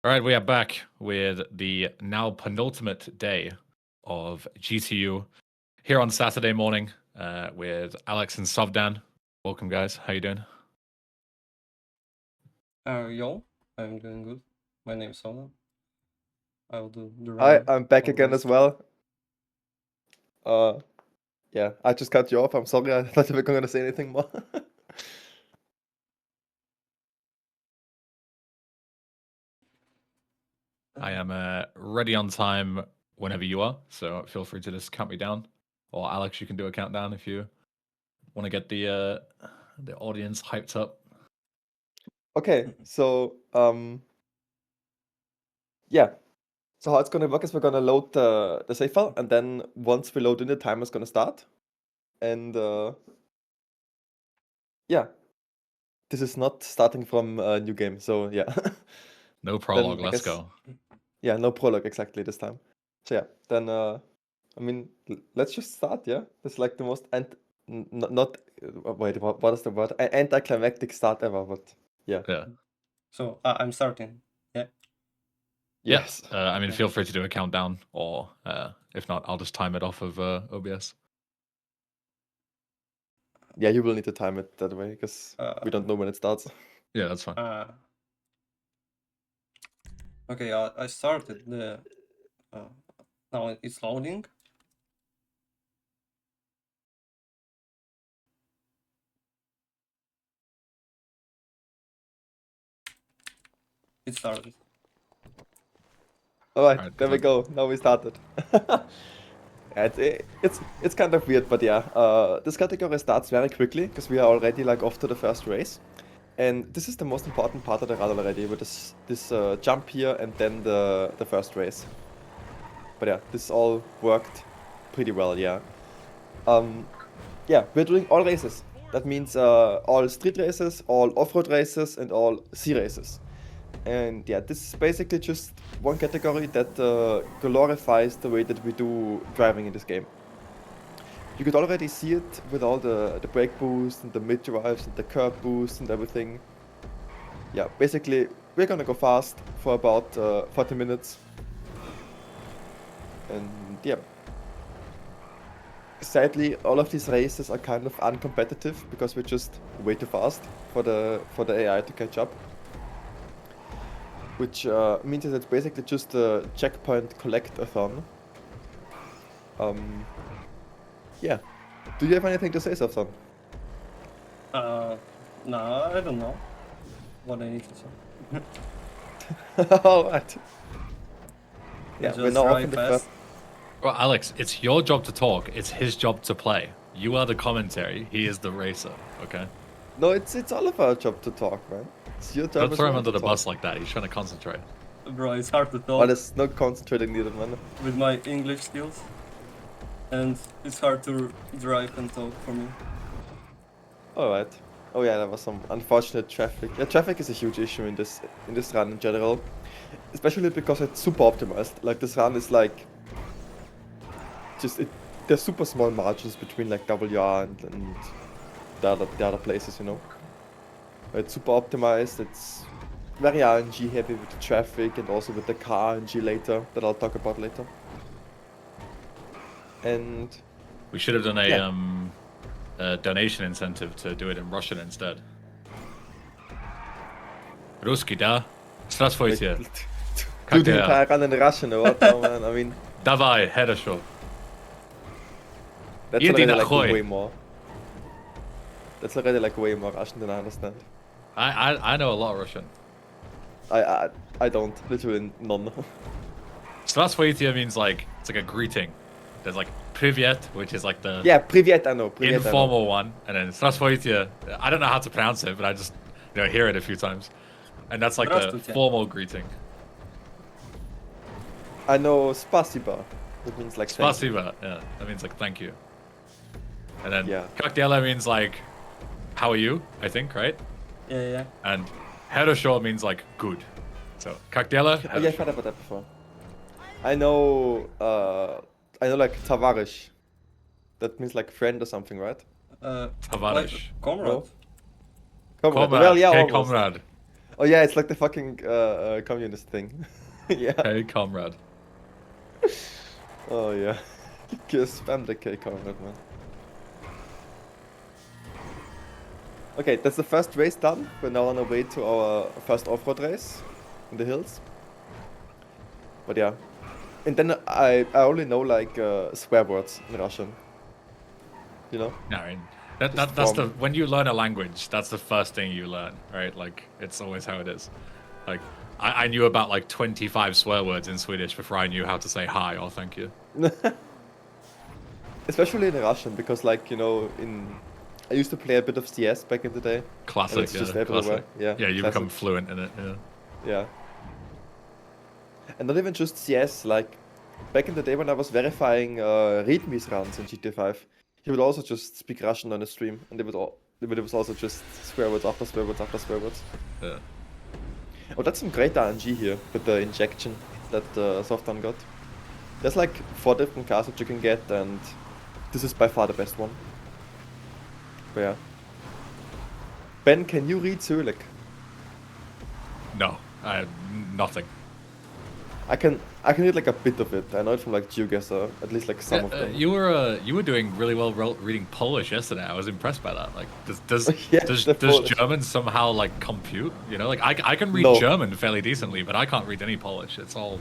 All right, we are back with the now penultimate day of GTU here on Saturday morning with Alex and Sovdan. Welcome, guys. How you doing? Yo, I'm doing good. My name's Sovdan. I'll do the Hi, running. I'm back again always. as well. Yeah, I just cut you off. I'm sorry. I thought you were going to say anything more. I am ready on time whenever you are, so feel free to just count me down. Or Alex, you can do a countdown if you want to get the audience hyped up. Okay, so yeah. So how it's gonna work is we're gonna load the save file, and then once we load in, the timer is gonna start. And yeah, this is not starting from a new game. So yeah. No prologue. I Let's guess- go. Yeah, no prologue exactly this time. So yeah, then I mean, let's just start. Yeah, it's like the most not wait, what is the word? Anticlimactic start ever. But yeah. Yeah. So I'm starting. Yeah. Yes. I mean, feel free to do a countdown, or if not, I'll just time it off of OBS. Yeah, you will need to time it that way because we don't know when it starts. Yeah, that's fine. Okay, I started the. Now it's loading. It started. All right, Alright, there we go. Now we started. It's kind of weird, but yeah. This category starts very quickly because we are already like off to the first race, and this is the most important part of the run already with this jump here and then the first race. But yeah, this all worked pretty well. Yeah. Yeah, we're doing all races. That means all street races, all off-road races, and all sea races. And yeah, this is basically just one category that glorifies the way that we do driving in this game. You could already see it with all the brake boost and the mid drives and the curb boost and everything. Yeah, basically we're gonna go fast for about 40 minutes. And yeah. Sadly, all of these races are kind of uncompetitive because we're just way too fast for the AI to catch up. Which means that it's basically just a checkpoint collect-a-thon. Yeah. Do you have anything to say, Sovdan? No, I don't know what I need to say. Alright. Yeah, Just we're now off drive in the fast. first. Well, Alex, it's your job to talk. It's his job to play. You are the commentary. He is the racer. Okay. No, it's all of our job to talk, man. It's your job. Don't as throw him well under to the talk. bus like that. He's trying to concentrate. Bro, it's hard to talk But it's not concentrating needed, man. with my English skills. And it's hard to drive and talk for me. Alright. Oh yeah, there was some unfortunate traffic. Yeah, traffic is a huge issue in this run in general. Especially because it's super optimized. Like this run is like there's super small margins between like WR and the other places, you know. It's super optimized, it's very RNG heavy with the traffic and also with the car RNG later, that I'll talk about later. And We should have done a Yeah. donation incentive to do it in Russian instead. Ruski, da? Здравствуйте. do the entire run in Russian or what? No, man, I mean, Давай, хорошо. that's Иди already like нахуй. way more. That's already like way more Russian than I understand. I know a lot of Russian. I don't, literally none. Здравствуйте means like, it's like a greeting. There's like привет, which is like the Yeah, привет, I know. Привет, I know. informal one. And then здравствуйте, I don't know how to pronounce it, but I just hear it a few times. And that's like the Здравствуйте. formal greeting. I know spasiba. That means like thank you. Spasiba, yeah, that means like thank you. And then Yeah. как дела means like how are you, I think, right? Yeah. And хорошо means like good. So как дела? Oh, yeah, I've heard about that before. I know like tavarish. That means like friend or something, right? Товарищ. Like comrade. No? Comrade. Well, yeah, Hey, almost. comrade. Oh yeah, it's like the fucking communist thing. Yeah. Hey, comrade. Oh yeah. Just spam the K comrade, man. Okay, that's the first race done. We're now on our way to our first off-road race in the hills. But yeah. And then I only know like swear words in Russian. You know? No, I mean, Just that's from- the when you learn a language, that's the first thing you learn, right? Like it's always how it is. Like I knew about like 25 swear words in Swedish before I knew how to say hi or thank you. Especially in Russian, because like, you know, I used to play a bit of CS back in the day. And Classic, it's just yeah, everywhere. classic. Yeah, Yeah, you classic. become fluent in it. Yeah. Yeah. And not even just CS, like back in the day when I was verifying readmes runs in GTA 5, he would also just speak Russian on the stream, and it was also just swear words after swear words after swear words. Yeah. Oh, that's some great RNG here with the injection that Sovdan got. There's like 4 different cars that you can get, and this is by far the best one. But yeah. Ben, can you read Cyrillic? No, nothing. I can read like a bit of it. I know it from like GeoGuessr, at least like some of them. You were doing really well reading Polish yesterday. I was impressed by that. Like, Yeah, does the Polish. German somehow like compute? You know, like I can read No. German fairly decently, but I can't read any Polish. It's all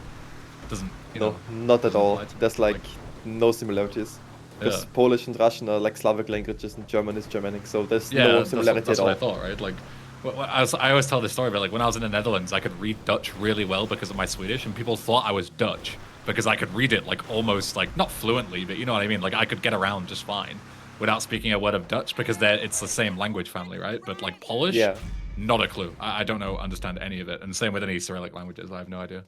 doesn't. You No, know, not at doesn't all. apply to me. There's like no similarities. Because Yeah. Polish and Russian are like Slavic languages, and German is Germanic, so there's Yeah, no similarity that's at what I all. thought, right? Like, I always tell this story, but like when I was in the Netherlands, I could read Dutch really well because of my Swedish, and people thought I was Dutch because I could read it like almost like not fluently, but you know what I mean. Like I could get around just fine without speaking a word of Dutch because it's the same language family, right? But like Polish, Yeah. not a clue. I don't understand any of it, and same with any Cyrillic languages. I have no idea.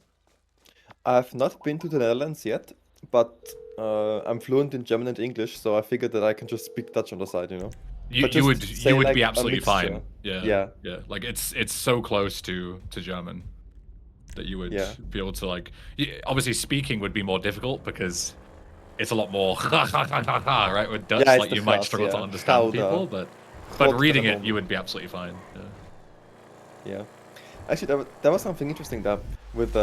I've not been to the Netherlands yet, but I'm fluent in German and English, so I figured that I can just speak Dutch on the side, you know. You But just say, you would like, be a absolutely fine. mixture. Yeah. Yeah. Like it's so close to German that you would Yeah. be able to like. Obviously, speaking would be more difficult because it's a lot more right with Dutch. Yeah, it's Like the you might fast, struggle to yeah. understand Gouda. people, but Godverdomme. reading it, you would be absolutely fine. Yeah. Yeah. Actually, there was something interesting there with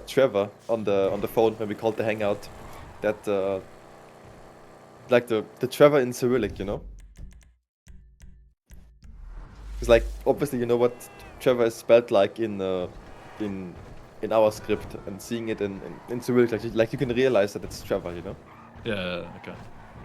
Trevor on the phone when we called the hangout. That like the Trevor in Cyrillic, you know. It's like obviously you know what Trevor is spelled like in our script, and seeing it in Cyrillic, like you can realize that it's Trevor, you know. Yeah. Okay.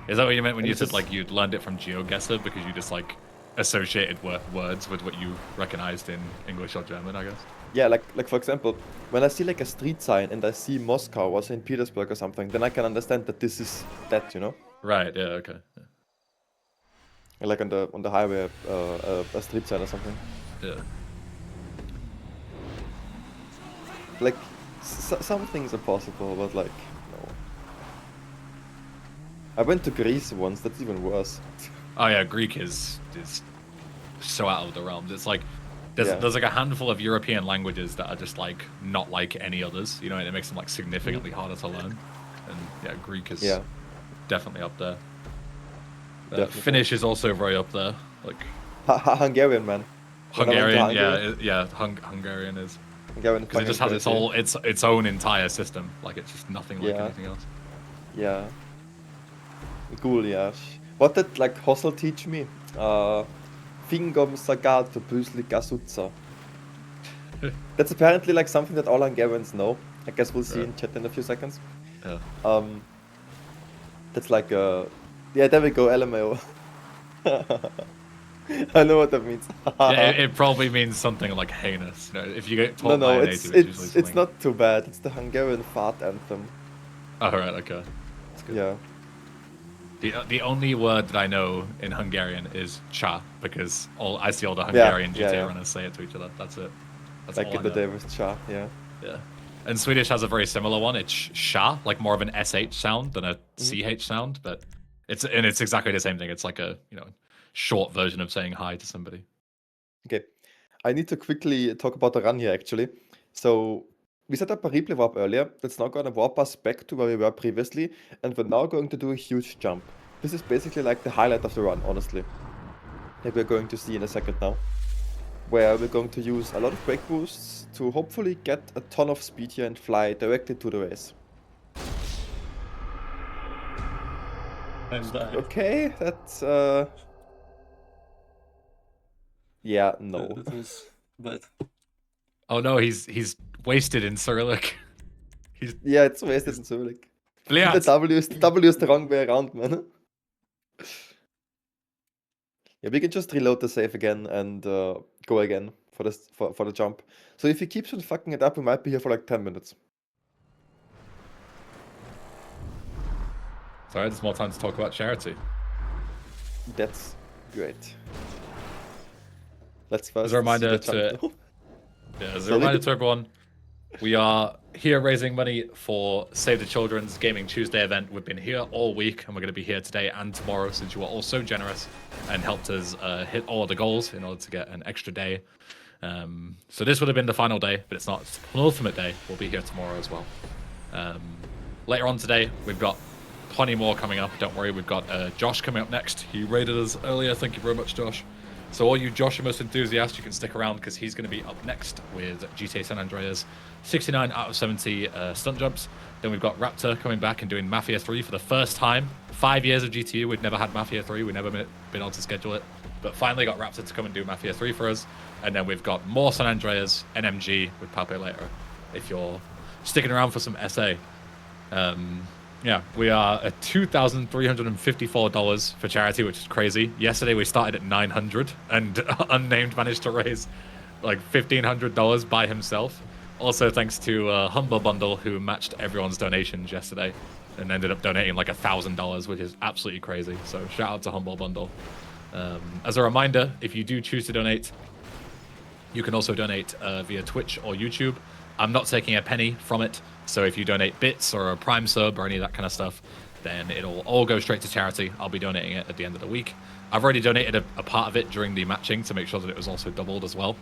Is that what you meant when And you it's said just- like you'd learned it from GeoGuessr because you just like associated words with what you recognized in English or German, I guess? Yeah, like for example, when I see like a street sign and I see Moscow or St. Petersburg or something, then I can understand that this is that, you know. Right. Yeah. Okay. Yeah. Like on the highway, a street sign or something. Yeah. Like some things are possible, but like no. I went to Greece once. That's even worse. Oh yeah, Greek is so out of the realms. It's like Yeah. there's like a handful of European languages that are just like not like any others, you know, and it makes them like significantly harder to learn. And yeah, Greek is Yeah. definitely up there. Definitely. Finnish is also very up there. Like Hungarian, man. When I went to Hungarian, Hungary, Hungarian is Hungarian because it just has its own entire system. Like it's just nothing like Yeah. anything else. Yeah. Cool, yeah. What did like Hostel teach me? Fingom sagato pysli kasutsa. That's apparently like something that all Hungarians know. I guess we'll see Right. in chat in a few seconds. Yeah. That's like yeah, there we go, LMAO. I know what that means. Yeah, it probably means something like heinous. You know, if you get taught by No, a it's native, it's usually something. not too bad. It's the Hungarian fart anthem. Oh right, okay. That's good. Yeah. The only word that I know in Hungarian is cha because I see all the Hungarian GTA yeah. runners say it to each other. That's it. That's Like all in I the know. day with Cha, yeah. Yeah. And Swedish has a very similar one. It's sha, like more of an sh sound than a ch sound, but it's exactly the same thing. It's like a short version of saying hi to somebody. Okay. I need to quickly talk about the run here actually. So we set up a replay warp earlier. That's now gonna warp us back to where we were previously, and we're now going to do a huge jump. This is basically like the highlight of the run, honestly. That we're going to see in a second now. where we're going to use a lot of brake boosts to hopefully get a ton of speed here and fly directly to the race. And Okay, that's yeah, no. That was bad. Oh no, he's wasted in Cyrillic. Yeah, it's wasted in Cyrillic. The Bliat. W is the wrong way around, man. Yeah, we can just reload the save again and go again for this for the jump. So if he keeps on fucking it up, we might be here for like 10 minutes. Sorry, there's more time to talk about charity. That's great. Let's first As a reminder see the jump, though. Yeah, as a Sorry? reminder to everyone, we are here raising money for Save the Children's Gaming Tuesday event. We've been here all week, and we're going to be here today and tomorrow, since you are all so generous and helped us hit all of the goals in order to get an extra day. So this would have been the final day, but it's not. It's the penultimate day. We'll be here tomorrow as well. Later on today, we've got plenty more coming up. Don't worry, we've got Josh coming up next. He raided us earlier. Thank you very much, Josh. So all you Joshimus enthusiasts, you can stick around because he's going to be up next with GTA San Andreas 69 out of 70 stunt jumps. Then we've got Raptor coming back and doing Mafia 3 for the first time. 5 years of GTU, we've never had Mafia 3. We've never been able to schedule it. But finally got Raptor to come and do Mafia 3 for us. And then we've got more San Andreas, NMG with Pape later, if you're sticking around for some SA. Yeah, we are at $2,354 for charity, which is crazy. Yesterday we started at $900, and Unnamed managed to raise like $1,500 by himself. Also thanks to Humble Bundle, who matched everyone's donations yesterday and ended up donating like $1,000, which is absolutely crazy. So shout out to Humble Bundle. As a reminder, if you do choose to donate, you can also donate via Twitch or YouTube. I'm not taking a penny from it. So if you donate bits or a Prime sub or any of that kind of stuff, then it'll all go straight to charity. I'll be donating it at the end of the week. I've already donated a part of it during the matching to make sure that it was also doubled as well.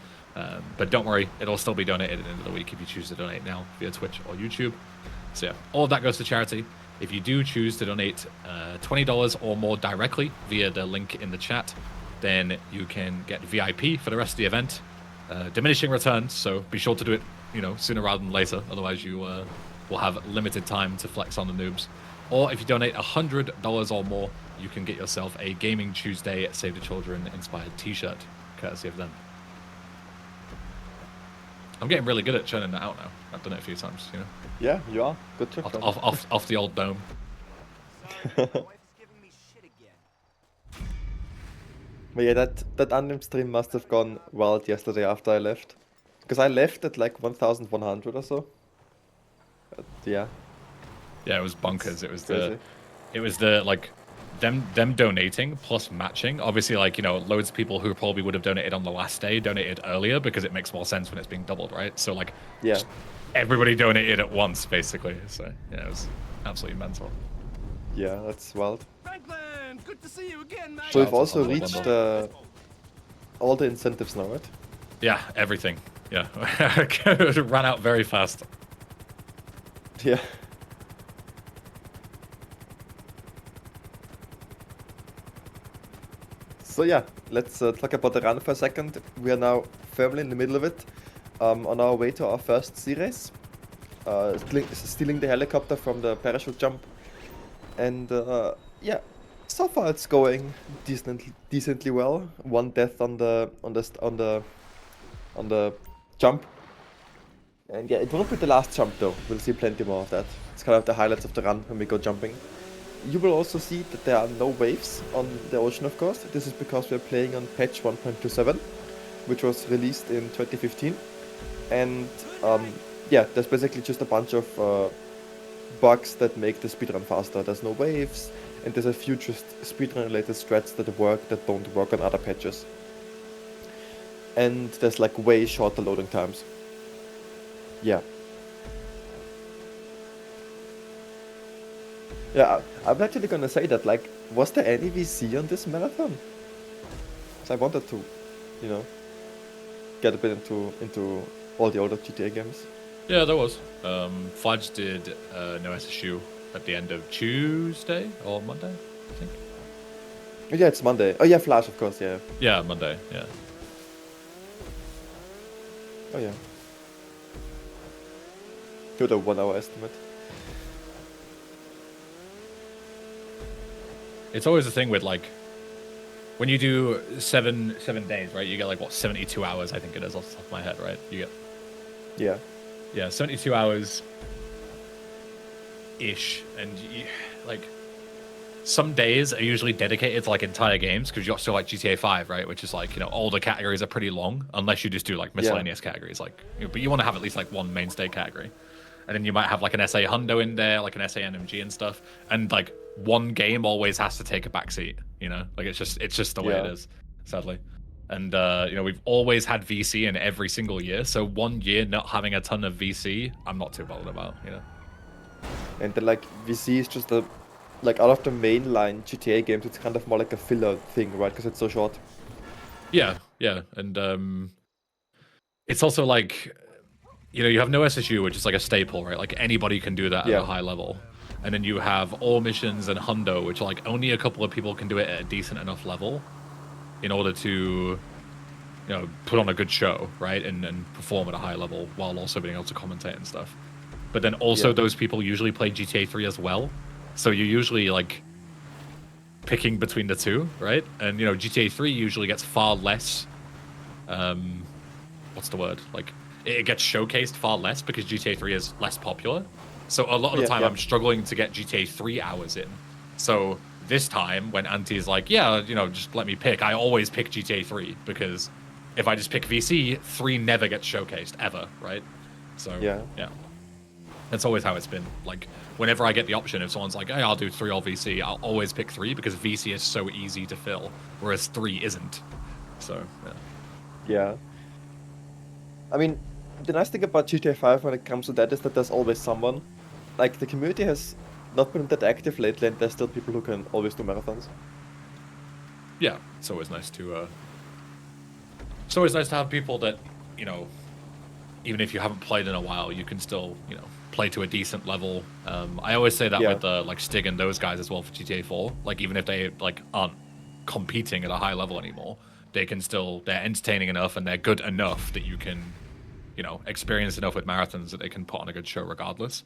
But don't worry, it'll still be donated at the end of the week if you choose to donate now via Twitch or YouTube. So yeah, all of that goes to charity. If you do choose to donate $20 or more directly via the link in the chat, then you can get VIP for the rest of the event. Diminishing returns, so be sure to do it, sooner rather than later. Otherwise, you will have limited time to flex on the noobs. Or if you donate $100 or more, you can get yourself a Gaming Tuesday Save the Children inspired T-shirt, courtesy of them. I'm getting really good at churning that out now. I've done it a few times, Yeah, you are. Good job. Off the old dome. But yeah, that unnamed stream must have gone wild yesterday after I left. Because I left at like 1,100 or so. But yeah. Yeah, it was bonkers. It was crazy. like them donating plus matching. Obviously, like, loads of people who probably would have donated on the last day donated earlier because it makes more sense when it's being doubled, right? So like, yeah, everybody donated at once basically. So yeah, it was absolutely mental. Yeah, that's wild. Franklin, good to see you again, mate. So we've also reached all the incentives now, right? Yeah, everything. Yeah, ran out very fast. Yeah. So yeah, let's talk about the run for a second. We are now firmly in the middle of it, on our way to our first sea race. Stealing the helicopter from the parachute jump, and yeah, so far it's going decently well. One death on the jump, and yeah, it won't be the last jump though. We'll see plenty more of that. It's kind of the highlights of the run when we go jumping. You will also see that there are no waves on the ocean, of course. This is because we're playing on patch 1.27, which was released in 2015. And yeah, there's basically just a bunch of bugs that make the speedrun faster. There's no waves, and there's a few just speedrun related strats that don't work on other patches. And there's like way shorter loading times. Yeah. Yeah, I'm actually gonna say that, like, was there any VC on this marathon? So I wanted to, get a bit into all the older GTA games. Yeah, there was. Fudge did no SSU at the end of Tuesday or Monday, I think. Yeah, it's Monday. Oh yeah, Flash, of course, yeah. Yeah, Monday, yeah. Oh yeah. Good, a 1 hour estimate. It's always the thing with like when you do seven days, right? You get like what 72 hours, I think it is off the top of my head, right? You get Yeah. 72 hours ish, and like some days are usually dedicated to like entire games because you got still like GTA 5, right? Which is like, you know, all the categories are pretty long unless you just do like miscellaneous categories, like, you know, but you want to have at least like one mainstay category. And then you might have like an SA Hundo in there, like an SA NMG and stuff. And like one game always has to take a backseat, you know? Like it's just the way it is, sadly. And you know, we've always had VC in every single year. So 1 year not having a ton of VC, I'm not too bothered about, you know? And then like VC is just like out of the mainline GTA games, it's kind of more like a filler thing, right? Because it's so short. Yeah. And it's also like, you know, you have no SSU, which is like a staple, right? Like anybody can do that at a high level. And then you have all missions and Hundo, which like only a couple of people can do it at a decent enough level in order to, you know, put on a good show, right? And perform at a high level while also being able to commentate and stuff. But then also those people usually play GTA 3 as well. So you're usually like picking between the two, right? And, you know, GTA 3 usually gets far less, what's the word? Like, it gets showcased far less because GTA 3 is less popular. So a lot of the time I'm struggling to get GTA 3 hours in. So this time when Antti is like, yeah, you know, just let me pick, I always pick GTA 3 because if I just pick VC, 3 never gets showcased ever, right? So yeah. That's always how it's been. Like whenever I get the option, if someone's like, hey, I'll do 3 or VC, I'll always pick 3 because VC is so easy to fill, whereas 3 isn't. So Yeah. I mean, the nice thing about GTA 5 when it comes to that is that there's always someone. Like, the community has not been that active lately, and there's still people who can always do marathons. Yeah, it's always nice to. It's always nice to have people that, you know, even if you haven't played in a while, you can still, you know, play to a decent level. I always say that with like Stig and those guys as well for GTA 4. Like, even if they like aren't competing at a high level anymore, they can still, they're entertaining enough and they're good enough that you can, you know, experience enough with marathons that they can put on a good show regardless.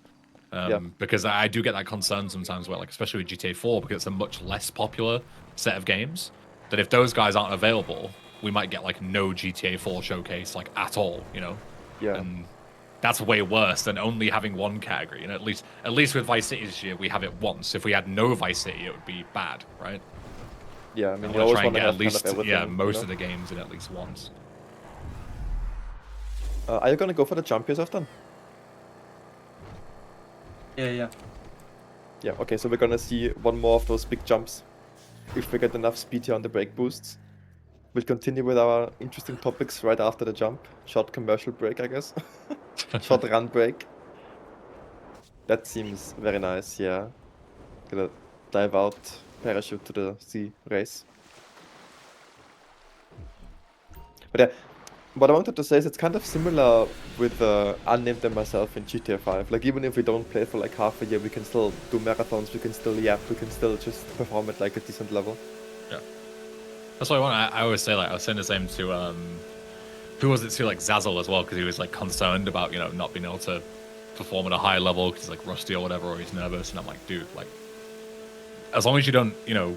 Because I do get that concern sometimes where, like, especially with GTA 4, because it's a much less popular set of games, that if those guys aren't available, we might get like no GTA 4 showcase like at all, you know? And that's way worse than only having one category. And at least with Vice City this year, we have it once. If we had no Vice City, it would be bad, right? Yeah, I mean, I you always try and want to get have at least kind of everything, most you know? of the games in at least once. Are you gonna go for the jump here, Sovdan? Yeah. Yeah, okay, so we're gonna see one more of those big jumps. If we get enough speed here on the brake boosts. We'll continue with our interesting topics right after the jump. Short commercial break, I guess. Short run break. That seems very nice, yeah. Gonna dive out, parachute to the sea race. But yeah, what I wanted to say is it's kind of similar with Unnamed and myself in GTA 5. Like, even if we don't play for like half a year, we can still do marathons, we can still yap, we can still just perform at like a decent level. Yeah. That's what I always say, like, I was saying the same to, who was it to, like, Zazzle as well, because he was, like, concerned about, you know, not being able to perform at a high level because he's, like, rusty or whatever, or he's nervous, and I'm like, dude, like, as long as you don't, you know,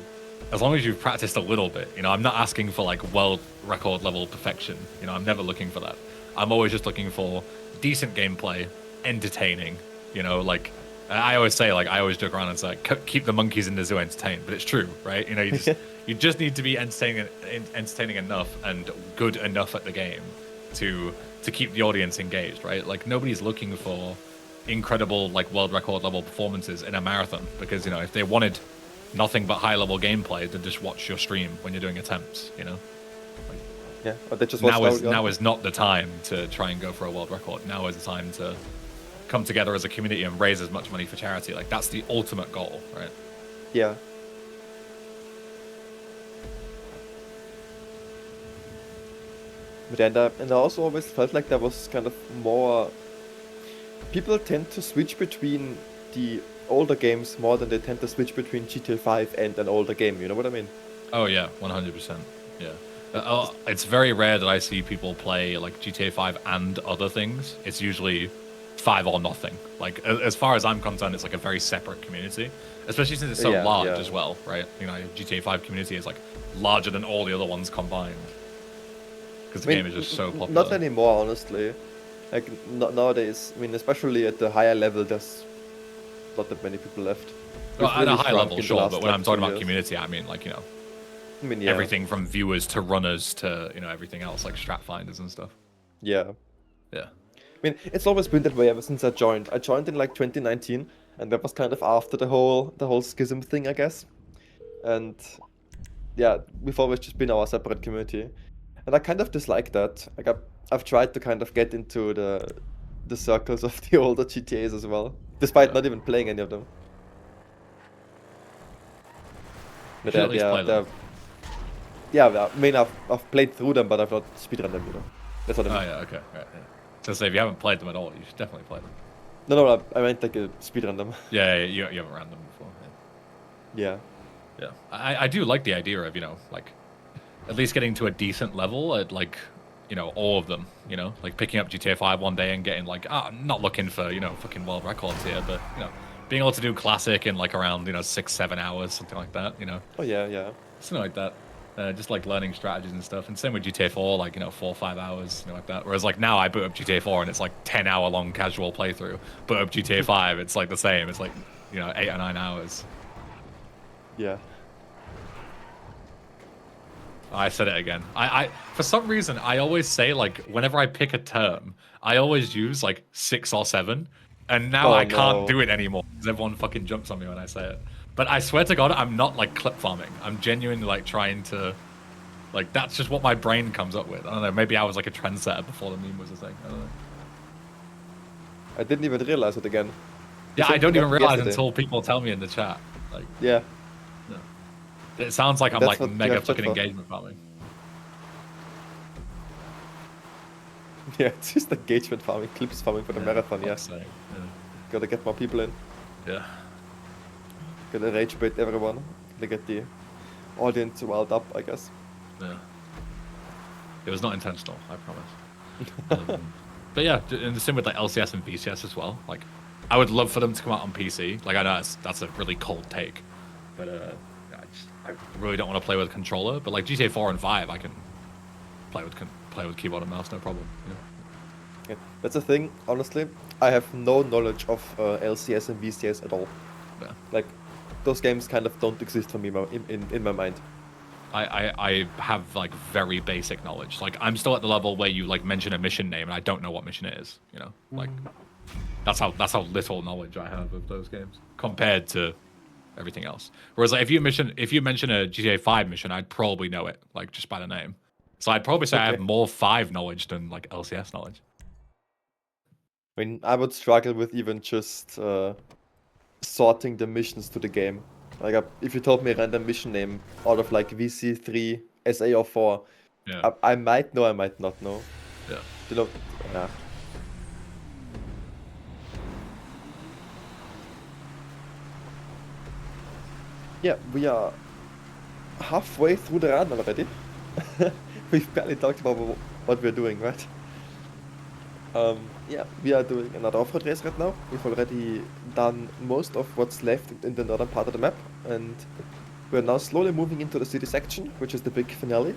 as long as you've practiced a little bit, you know, I'm not asking for, like, world record level perfection, you know, I'm never looking for that. I'm always just looking for decent gameplay, entertaining, you know, like, I always say, like, I always joke around and say, keep the monkeys in the zoo entertained, but it's true, right? You know, you just need to be entertaining enough and good enough at the game to keep the audience engaged, right? Like, nobody's looking for incredible, like, world record level performances in a marathon because, you know, if they wanted nothing but high level gameplay, then just watch your stream when you're doing attempts, you know? Like, yeah, or they just now is not the time to try and go for a world record. Now is the time to come together as a community and raise as much money for charity. Like, that's the ultimate goal, right? Yeah. But and I also always felt like there was kind of more... People tend to switch between the older games more than they tend to switch between GTA 5 and an older game, you know what I mean? Oh yeah, 100%. Yeah. It's very rare that I see people play like GTA 5 and other things. It's usually 5 or nothing. Like as far as I'm concerned, it's like a very separate community, especially since it's so Yeah, large yeah. as well, right? You know, GTA 5 community is like larger than all the other ones combined because the game is just so popular. Not anymore, honestly. Like nowadays, I mean, especially at the higher level, there's not that many people left. Well, We've at a really high shrunk level, in the sure, last, but when like, I'm talking 2 about years. community, I mean like, you know, I mean, yeah. everything from viewers to runners to, you know, everything else like strat finders and stuff. Yeah. Yeah. I mean, it's always been that way ever since I joined. I joined in like 2019, and that was kind of after the whole schism thing, I guess. And yeah, we've always just been our separate community, and I kind of dislike that. Like I've tried to kind of get into the circles of the older GTAs as well, despite Yeah. not even playing any of them. You But should at least play them. yeah, I mean, I've played through them, but I've not speedrun them, you know. That's what I Oh mean. yeah, okay. Right, yeah. So say if you haven't played them at all, you should definitely play them. No, I meant like a speedrun them. Yeah, you haven't ran them before. Yeah. Yeah. I do like the idea of, you know, like at least getting to a decent level at like, you know, all of them, you know, like picking up GTA 5 one day and getting like, I'm not looking for, you know, fucking world records here, but, you know, being able to do classic in like around, you know, 6-7 hours, something like that, you know, Oh yeah. something like that. Just like learning strategies and stuff. And same with GTA 4, like, you know, 4 or 5 hours, you know, like that. Whereas like now I boot up GTA 4 and it's like 10-hour long casual playthrough. Boot up GTA 5, it's like the same. It's like, you know, 8 or 9 hours. Yeah. I said it again. I for some reason I always say like whenever I pick a term, I always use like 6 or 7, and now Oh, I can't no. do it anymore because everyone fucking jumps on me when I say it. But I swear to God, I'm not like clip farming. I'm genuinely like trying to, like that's just what my brain comes up with. I don't know. Maybe I was like a trendsetter before the meme was a thing. I don't know. I didn't even realize it again. Yeah, The I same don't thing even happened realize yesterday. until people tell me in the chat. Like, Yeah. it sounds like I'm That's like what you mega have chat fucking for. engagement farming. Yeah, it's just engagement farming, clips farming for the marathon, yeah. fuck's sake, Gotta get more people in. yeah. Gotta rage bait everyone. Gotta get the audience riled up, I guess. Yeah. It was not intentional, I promise. But yeah, and the same with like LCS and VCS as well. Like, I would love for them to come out on PC. Like, I know that's a really cold take, but I really don't want to play with a controller. But like GTA 4 and 5, I can play with keyboard and mouse, no problem. Yeah. Yeah. That's the thing, honestly. I have no knowledge of LCS and VCS at all. Yeah. Like, those games kind of don't exist for me in my mind. I have like very basic knowledge. Like I'm still at the level where you like mention a mission name and I don't know what mission it is. You know, like that's how little knowledge I have of those games compared to everything else. Whereas like if you mention a GTA 5 mission, I'd probably know it like just by the name. So I'd probably say I have Okay. more 5 knowledge than like LCS knowledge. I mean, I would struggle with even just sorting the missions to the game. Like, if you told me a random mission name out of like VC3, SA or 4, Yeah. I might know, I might not know. Yeah. You know, yeah. Yeah, we are halfway through the run already. We've barely talked about what we're doing, right? Yeah, we are doing another off-road race right now. We've already done most of what's left in the northern part of the map, and we're now slowly moving into the city section, which is the big finale.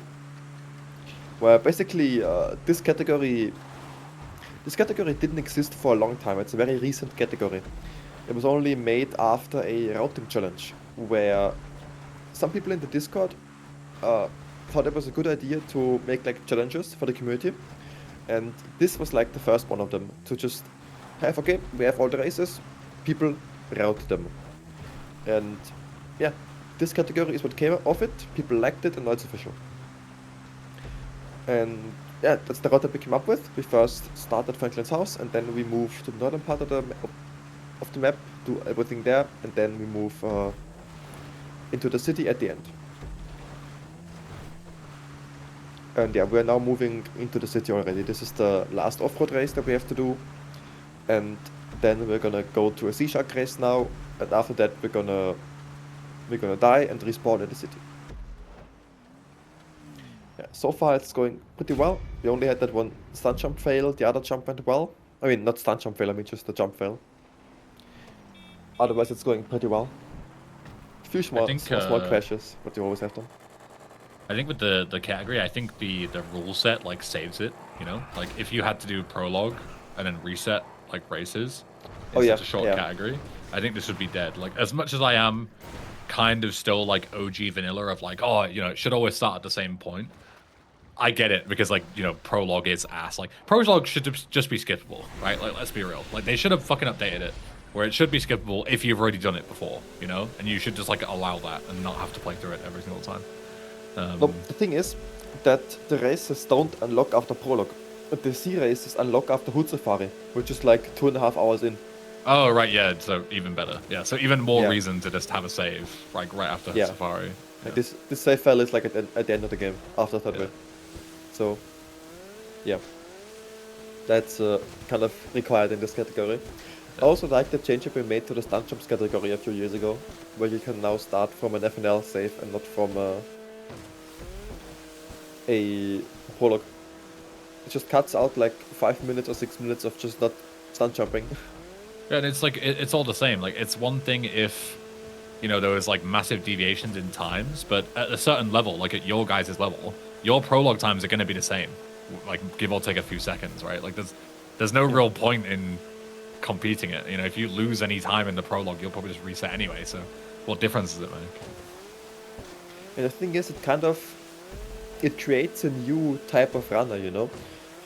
Where basically this category didn't exist for a long time. It's a very recent category. It was only made after a routing challenge, where some people in the Discord thought it was a good idea to make like challenges for the community. And this was like the first one of them, to just have, okay, we have all the races, people route them. And yeah, this category is what came of it, people liked it, and now it's official. And yeah, that's the route that we came up with. We first start at Franklin's house, and then we move to the northern part of the map, do everything there, and then we move into the city at the end. And yeah, we're now moving into the city already. This is the last off-road race that we have to do. And then we're gonna go to a Sea Shark race now. And after that, we're gonna die and respawn in the city. Yeah, so far it's going pretty well. We only had that one stunt jump fail, the other jump went well. I mean, not stunt jump fail, I mean just the jump fail. Otherwise it's going pretty well. A few I think small crashes, but you always have them. I think with the category, I think the rule set like saves it. You know, like if you had to do prologue and then reset like races in Oh yeah, such a short yeah. category, I think this would be dead. Like as much as I am kind of still like OG vanilla of like, oh, you know, it should always start at the same point. I get it because like, you know, prologue is ass. Like prologue should just be skippable, right? Like let's be real. Like they should have fucking updated it where it should be skippable if you've already done it before, you know, and you should just like allow that and not have to play through it every single time. No, the thing is that the races don't unlock after prologue. But the C races unlock after Hood Safari, which is like 2.5 hours in. Oh right, yeah. So even better, yeah. So even more Yeah. reason to just have a save, like right after Yeah. Safari. Like this save file is like at the end of the game, after third wave. So, yeah. That's kind of required in this category. I also like the change that we made to the stunt jumps category a few years ago, where you can now start from an FNL save and not from a prologue. It just cuts out like 5 minutes or 6 minutes of just not stunt jumping. Yeah, and it's like it's all the same. Like it's one thing if, you know, there was like massive deviations in times, but at a certain level, like at your guys' level, your prologue times are going to be the same, like give or take a few seconds, right? Like there's no real point in competing it. You know, if you lose any time in the prologue, you'll probably just reset anyway. So, what difference does it make? And the thing is, it creates a new type of runner, you know?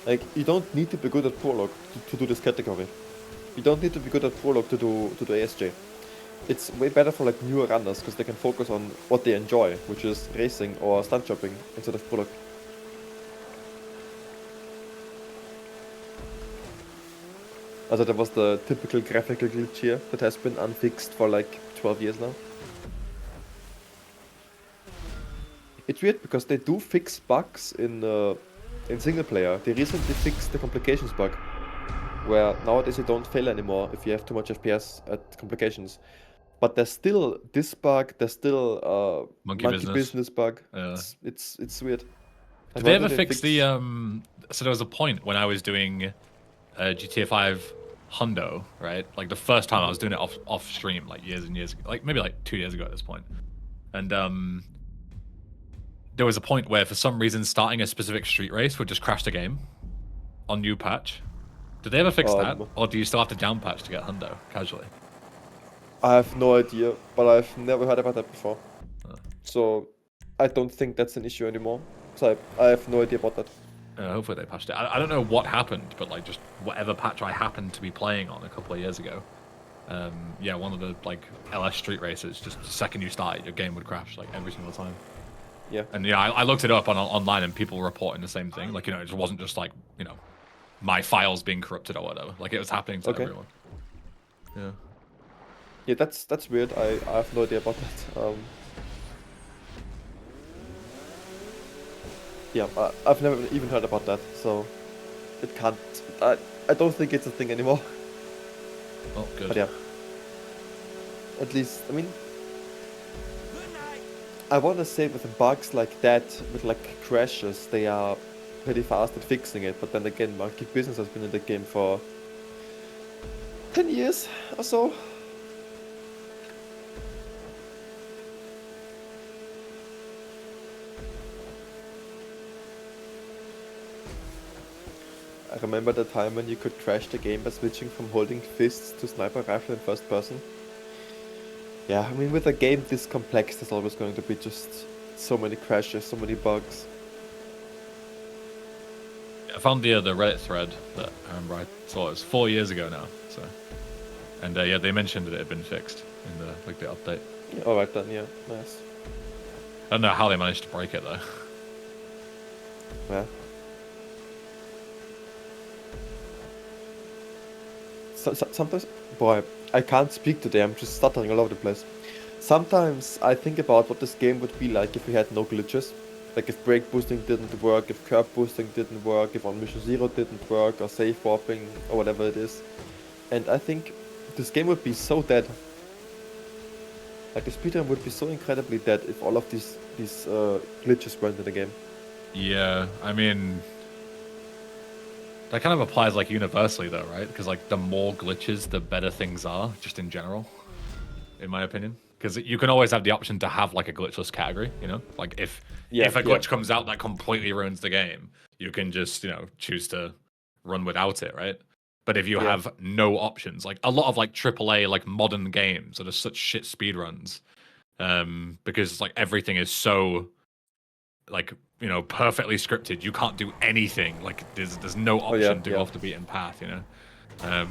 Like, you don't need to be good at prologue to do this category. You don't need to be good at prologue to do ASJ. It's way better for like newer runners because they can focus on what they enjoy, which is racing or stunt jumping instead of prologue. Also that was the typical graphical glitch here that has been unfixed for like 12 years now. It's weird because they do fix bugs in single player. They recently fixed the complications bug, where nowadays you don't fail anymore if you have too much FPS at complications. But there's still this bug. There's still Monkey monkey business. business bug. Yeah. It's weird. Did they ever fix the So there was a point when I was doing GTA 5 Hundo, right? Like the first time I was doing it off stream, like years and years ago, like maybe like 2 years ago at this point. And there was a point where for some reason starting a specific street race would just crash the game on new patch. Did they ever fix that, or do you still have to down patch to get Hundo casually? I have no idea, but I've never heard about that before. So I don't think that's an issue anymore. So I have no idea about that. Hopefully they patched it. I don't know what happened, but like just whatever patch I happened to be playing on a couple of years ago. Yeah, one of the like LS street races, just the second you started, your game would crash like every single time. Yeah. And yeah, I looked it up online, and people were reporting the same thing. Like, you know, it wasn't just like, you know, my files being corrupted or whatever. Like it was happening to everyone. Yeah. Yeah, that's weird. I have no idea about that. Yeah, I've never even heard about that, so it can't. I don't think it's a thing anymore. Oh, good. But yeah, at least I mean, I want to say with the bugs like that, with like crashes, they are pretty fast at fixing it. But then again, Monkey Business has been in the game for 10 years or so. I remember the time when you could crash the game by switching from holding fists to sniper rifle in first person. Yeah, I mean with a game this complex there's always going to be just so many crashes, so many bugs. I found the Reddit thread that I remember I saw. It was 4 years ago now, so. And yeah, they mentioned that it had been fixed in the like the update. Yeah, alright then, yeah, nice. I don't know how they managed to break it though. Yeah. Sometimes, boy, I can't speak today, I'm just stuttering all over the place. Sometimes I think about what this game would be like if we had no glitches. Like if brake boosting didn't work, if curb boosting didn't work, if on mission 0 didn't work, or safe warping, or whatever it is. And I think this game would be so dead. Like the speedrun would be so incredibly dead if all of these glitches weren't in the game. Yeah, I mean, that kind of applies like universally though, right? Because like the more glitches, the better things are, just in general, in my opinion. Because you can always have the option to have like a glitchless category, you know? Like if a glitch comes out that completely ruins the game, you can just, choose to run without it, right? But if you have no options, like a lot of like AAA like modern games that are such shit speedruns, because like everything is so like perfectly scripted, you can't do anything. Like there's no option to go off the beaten path, I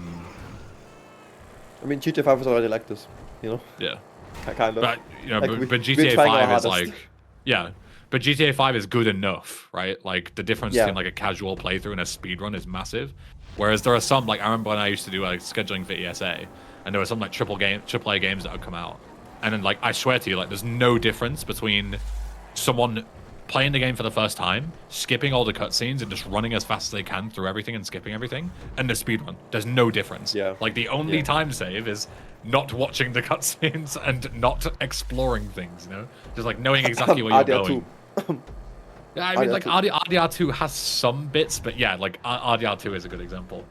mean, GTA 5 is already like this, Yeah. kind of. But Like but we're GTA trying our 5 is hardest. like, yeah, but GTA 5 is good enough, right? Like the difference between like a casual playthrough and a speedrun is massive. Whereas there are some, like I remember when I used to do like scheduling for ESA, and there were some like AAA games that would come out, and then like I swear to you, like there's no difference between someone playing the game for the first time, skipping all the cutscenes and just running as fast as they can through everything and skipping everything, and the speedrun. There's no difference. Yeah. Like the only time save is not watching the cutscenes and not exploring things, Just like knowing exactly where you're going. Yeah, I mean, like RDR2 has some bits, but yeah, like RDR2 is a good example.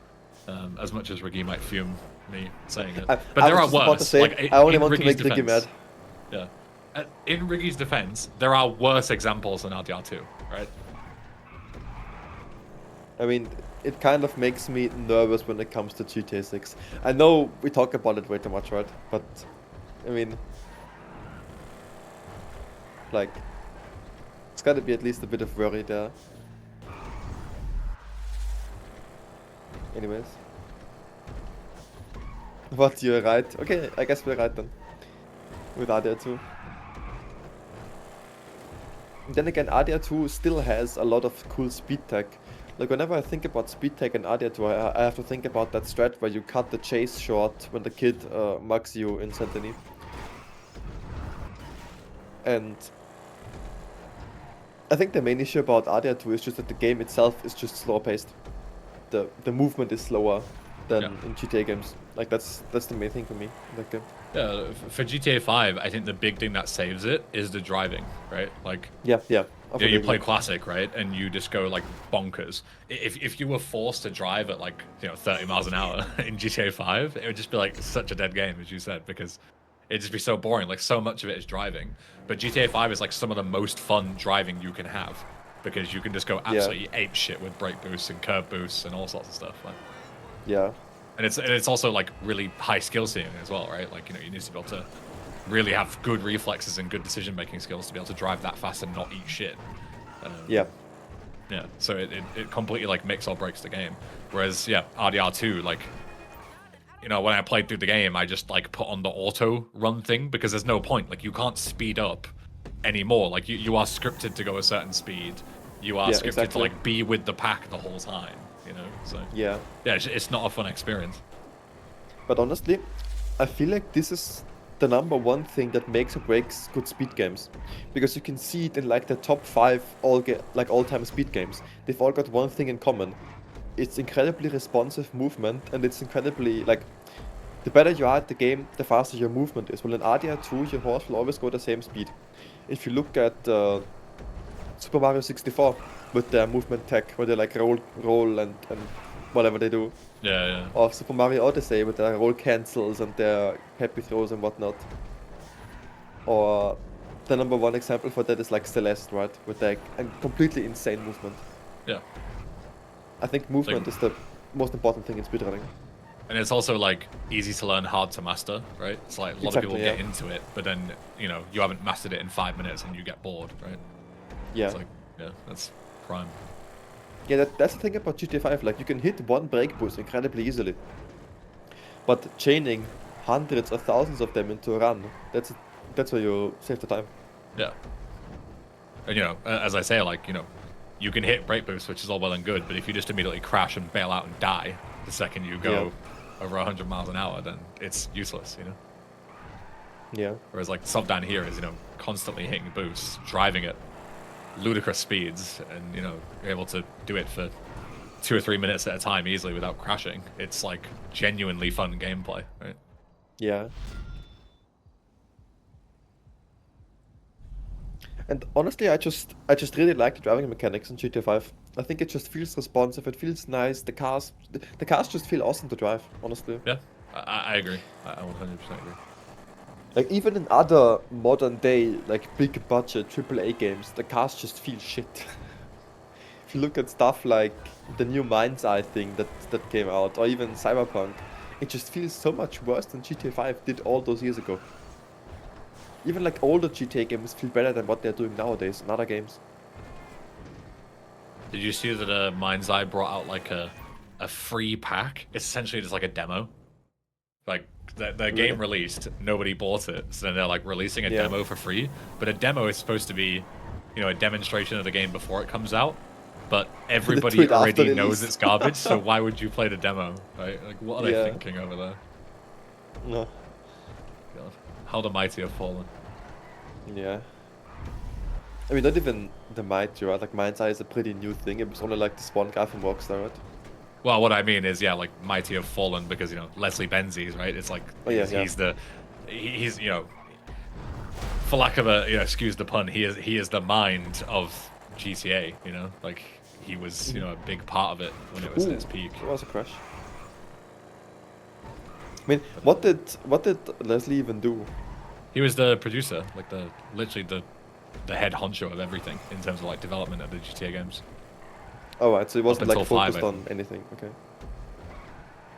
As much as Ricky might fume me saying it, but there are worse. Like I only in want to Ricky's make Ricky defense, mad. yeah. In Ricky's defense, there are worse examples than RDR2, right? I mean, it kind of makes me nervous when it comes to GTA 6. I know we talk about it way too much, right? But, I mean, like, it's gotta be at least a bit of worry there. Anyways. What, you're right? Okay, I guess we're right then. With RDR2. Then again, RDR2 still has a lot of cool speed tech. Like whenever I think about speed tech in RDR2, I have to think about that strat where you cut the chase short when the kid mugs you in Saint-Denis. And I think the main issue about RDR2 is just that the game itself is just slower paced. The movement is slower than in GTA games. Like that's the main thing for me in that game. Yeah, for GTA 5, I think the big thing that saves it is the driving, right? Like, you play classic, right, and you just go like bonkers. If you were forced to drive at like 30 miles an hour in GTA 5, it would just be like such a dead game, as you said, because it'd just be so boring. Like so much of it is driving, but GTA 5 is like some of the most fun driving you can have because you can just go absolutely ape shit with brake boosts and curb boosts and all sorts of stuff. Like, yeah. And it's also like really high skill ceiling as well, right? Like you need to be able to really have good reflexes and good decision making skills to be able to drive that fast and not eat shit. Yeah. So it completely like makes or breaks the game. Whereas RDR2 like when I played through the game, I just like put on the auto run thing because there's no point. Like you can't speed up anymore. Like you are scripted to go a certain speed. You are scripted to like be with the pack the whole time. So it's not a fun experience. But honestly, I feel like this is the #1 thing that makes or breaks good speed games, because you can see it in like the top 5 all-time speed games. They've all got one thing in common: it's incredibly responsive movement, and it's incredibly like the better you are at the game, the faster your movement is. Well, in RDR2, your horse will always go the same speed. If you look at Super Mario 64 with their movement tech, where they like roll and whatever they do. Or Super Mario Odyssey with their roll cancels and their happy throws and whatnot. Or the #1 example for that is like Celeste, right? With their completely insane movement. Yeah. I think movement is the most important thing in speedrunning. And it's also like easy to learn, hard to master, right? It's like a lot of people get into it, but then you haven't mastered it in 5 minutes and you get bored, right? Yeah. It's like that's prime. Yeah, that's the thing about GTA 5. Like you can hit one brake boost incredibly easily, but chaining hundreds or thousands of them into a run, that's where you save the time. Yeah. And as I say, like you can hit brake boost, which is all well and good, but if you just immediately crash and bail out and die the second you go over 100 miles an hour, then it's useless, Yeah. Whereas like Sovdan here is constantly hitting boosts, driving at ludicrous speeds, and you're able to do it for 2 or 3 minutes at a time easily without crashing. It's like genuinely fun gameplay, right? Yeah. And honestly, I just really like the driving mechanics in GTA 5. I think it just feels responsive. It feels nice. The cars just feel awesome to drive. Honestly, Yeah, I agree. I 100% agree. like even in other modern day like big budget AAA games, the cars just feel shit. If you look at stuff like the new Mind's Eye thing that came out, or even Cyberpunk, it just feels so much worse than GTA 5 did all those years ago. Even like older GTA games feel better than what they're doing nowadays in other games. Did you see that Mind's Eye brought out like a free pack? It's essentially just like a demo. Like the Really? game released, nobody bought it, so then they're like releasing a Yeah. demo for free. But a demo is supposed to be, you know, a demonstration of the game before it comes out. But everybody it after already release. knows it's garbage, so why would you play the demo, right? Like, what are Yeah. they thinking over there? No. God, how the mighty have fallen. Yeah. I mean, not even the Mighty, right? Like, Mind's Eye is a pretty new thing. It was only like this one guy from Rockstar, right? Well, what I mean is, yeah, like mighty have fallen because, you know, Leslie Benzies, right? It's like Oh, yeah, he's you know, for lack of a, you know, excuse the pun, he is the mind of GTA. You know, like he was, you know, a big part of it when it was at its peak. It was a crash. I mean, what did Leslie even do? He was the producer, like literally the head honcho of everything in terms of like development of the GTA games. Oh, right, so he wasn't like until 5, focused I on think. anything. Okay.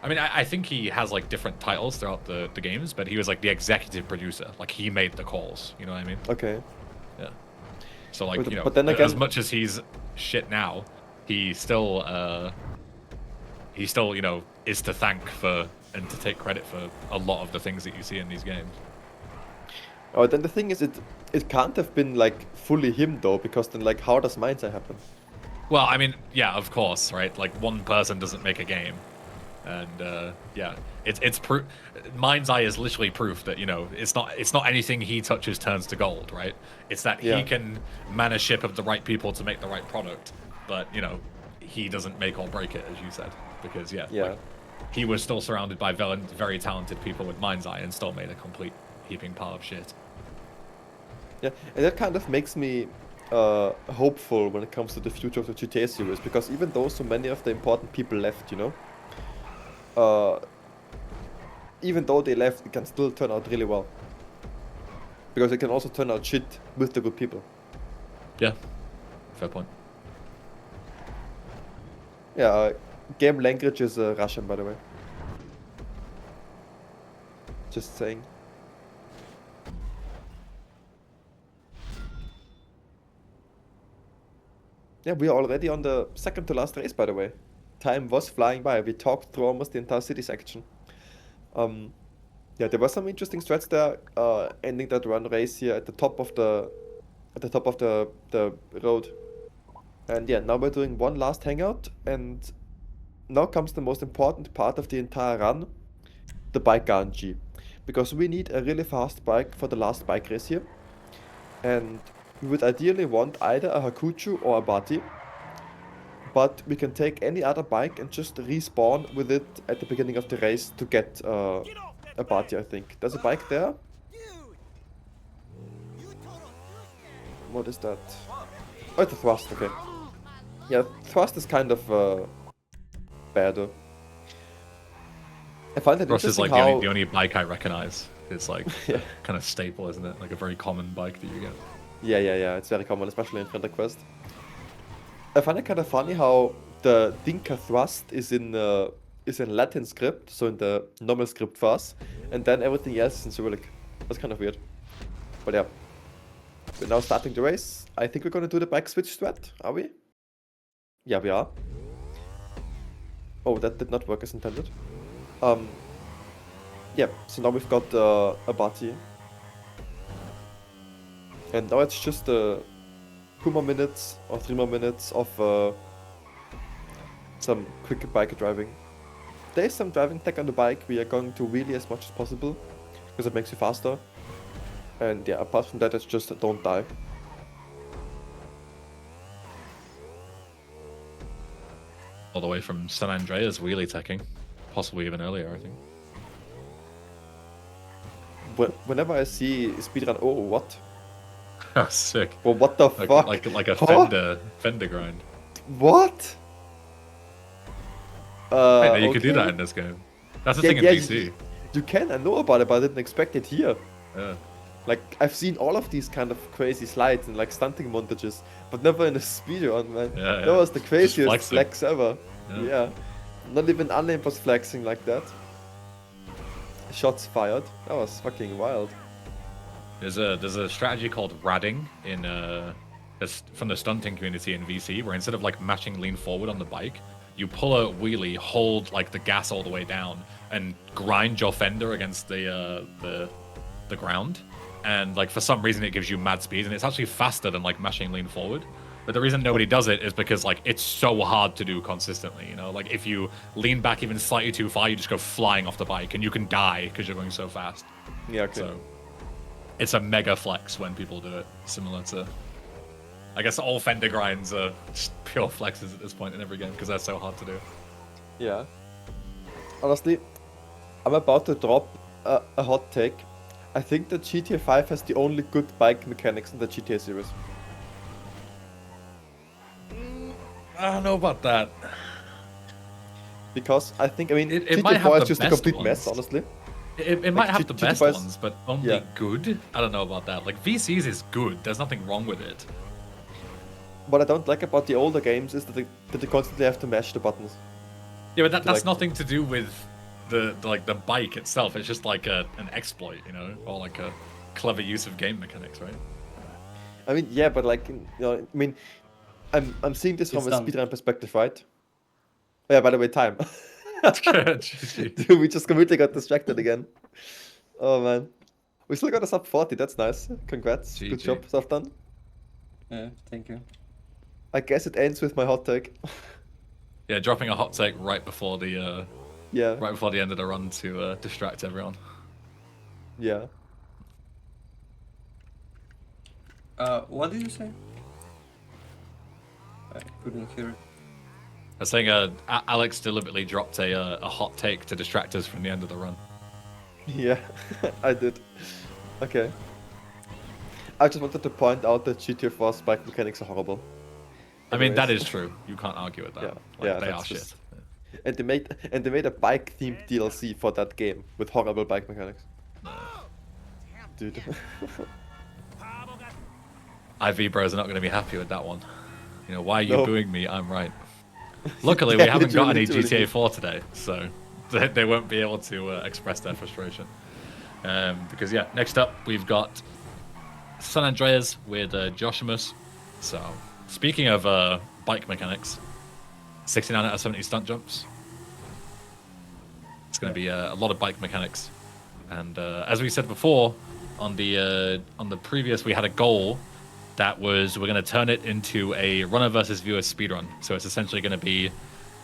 I mean, I think he has like different titles throughout the games, but he was like the executive producer. Like he made the calls. You know what I mean? Okay. Yeah. So like, But- you know, but then as again- much as he's shit now, he still, you know, is to thank for and to take credit for a lot of the things that you see in these games. Oh, then the thing is, it can't have been like fully him though, because then like, how does Mind's Eye happen? Well, I mean, yeah, of course, right? Like one person doesn't make a game, and yeah, it's proof. Mind's Eye is literally proof that, you know, it's not anything he touches turns to gold, right? It's that Yeah. he can man a ship of the right people to make the right product, but you know, he doesn't make or break it, as you said, because yeah, Yeah. like, he was still surrounded by very talented people with Mind's Eye and still made a complete heaping pile of shit. Yeah, and that kind of makes me hopeful when it comes to the future of the GTA series, because even though so many of the important people left, you know, even though they left, it can still turn out really well. Because it can also turn out shit with the good people. Yeah, fair point. Yeah, game language is Russian, by the way. Just saying. Yeah, we are already on the second to last race, by the way. Time was flying by. We talked through almost the entire city section. Yeah, there were some interesting strats there. Ending that run race here at the top of the the road. And yeah, now we're doing one last hangout, and now comes the most important part of the entire run, the bike guarantee. Because we need a really fast bike for the last bike race here. And we would ideally want either a Hakuchu or a Bati. But we can take any other bike and just respawn with it at the beginning of the race to get a Bati, I think. There's a bike there. What is that? Oh, it's a thrust, okay. Yeah, thrust is kind of bad. I find it Thrust is interesting like how... the only bike I recognize. It's like Yeah. kind of staple, isn't it? Like a very common bike that you get. Yeah, it's very common, especially in Friend Request. I find it kind of funny how the Dinka thrust is in Latin script, so in the normal script for us, and then everything else is in Cyrillic. That's kind of weird. But yeah, we're now starting the race. I think we're gonna do the bike switch strat, are we? Yeah, we are. Oh, that did not work as intended. Yeah, so now we've got a Bati. And now it's just 2 more minutes or 3 more minutes of some quick bike driving. There is some driving tech on the bike. We are going to wheelie as much as possible because it makes you faster. And yeah, apart from that, it's just don't die. All the way from San Andreas wheelie teching, possibly even earlier, I think. Whenever I see speedrun, oh, what? Oh, sick. Well, what the Like, fuck? like a Huh? fender grind. What? Wait, no, you could do that Okay. in this game. That's the Yeah, thing in yeah, VC. you can. I know about it, but I didn't expect it here. Yeah. Like, I've seen all of these kind of crazy slides and like stunting montages, but never in a speedrun, man. Yeah, That yeah. was the Just craziest flexing. flex ever. Yeah. Yeah. Not even Unlame was flexing like that. Shots fired. That was fucking wild. There's a strategy called radding in from the stunting community in VC, where instead of like mashing lean forward on the bike, you pull a wheelie, hold like the gas all the way down, and grind your fender against the ground. And like for some reason it gives you mad speed, and it's actually faster than like mashing lean forward. But the reason nobody does it is because like it's so hard to do consistently. You know, like if you lean back even slightly too far, you just go flying off the bike, and you can die because you're going so fast. Yeah, okay. So it's a mega flex when people do it. Similar to, I guess all fender grinds are just pure flexes at this point in every game because they're so hard to do. Yeah. Honestly, I'm about to drop a hot take. I think that GTA 5 has the only good bike mechanics in the GTA series. I don't know about that. Because I think, I mean, It might GTA have 4 the is just a best complete mess, ones. honestly. It might Like, have the GT5 best ones, but only yeah. good? I don't know about that. Like, VC's is good. There's nothing wrong with it. What I don't like about the older games is that they constantly have to mash the buttons. Yeah, but that's Like- nothing to do with the bike itself. It's just like an exploit, you know? Or like a clever use of game mechanics, right? I mean, yeah, but like, you know, I mean, I'm seeing this from It's a done. speedrun perspective, right? Oh, yeah, by the way, time. GG. Dude, we just completely got distracted again. Oh man. We still got a sub 40, that's nice. Congrats. Good GG. job, Sovdan. Yeah, thank you. I guess it ends with my hot take. Yeah, dropping a hot take right before the Yeah, right before the end of the run to distract everyone. yeah. What did you say? I couldn't hear it. I was saying Alex deliberately dropped a hot take to distract us from the end of the run. Yeah, I did. Okay. I just wanted to point out that GTA 4 spike mechanics are horrible. I mean, that Anyways. is true. You can't argue with that. Yeah, Like, yeah, they that's are just- shit. And they made a bike themed DLC for that game with horrible bike mechanics. Dude. IV bros are not going to be happy with that one. You know, why are you No. booing me? I'm right. Luckily, Yeah, we haven't got any literally. GTA 4 today, so they won't be able to express their frustration. Because, yeah, next up, we've got San Andreas with Joshimus. So, speaking of bike mechanics, 69 out of 70 stunt jumps. It's going to be a lot of bike mechanics. And as we said before, on the previous, we had a goal that was we're going to turn it into a runner versus viewer speedrun. So it's essentially going to be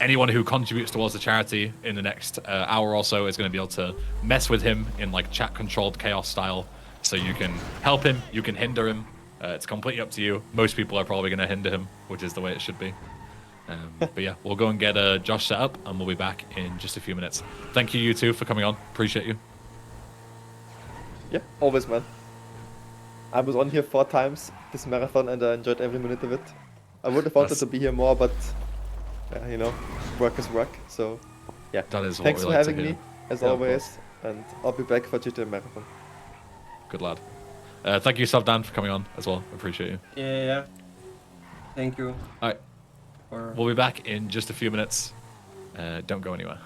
anyone who contributes towards the charity in the next hour or so is going to be able to mess with him in like chat controlled chaos style. So you can help him, you can hinder him. It's completely up to you. Most people are probably going to hinder him, which is the way it should be. But yeah, we'll go and get Josh set up, and we'll be back in just a few minutes. Thank you, you two, for coming on. Appreciate you. Yeah, always, man. I was on here 4 times this marathon and I enjoyed every minute of it. I would have wanted That's- to be here more, but you know, work is work. So yeah, That is what thanks we for like to having hear. me as Yeah, of always, and I'll be back for GTA Marathon. Good lad. Thank you, Sovdan, for coming on as well. Appreciate you. Yeah. Thank you All right, for. we'll be back in just a few minutes. Don't go anywhere.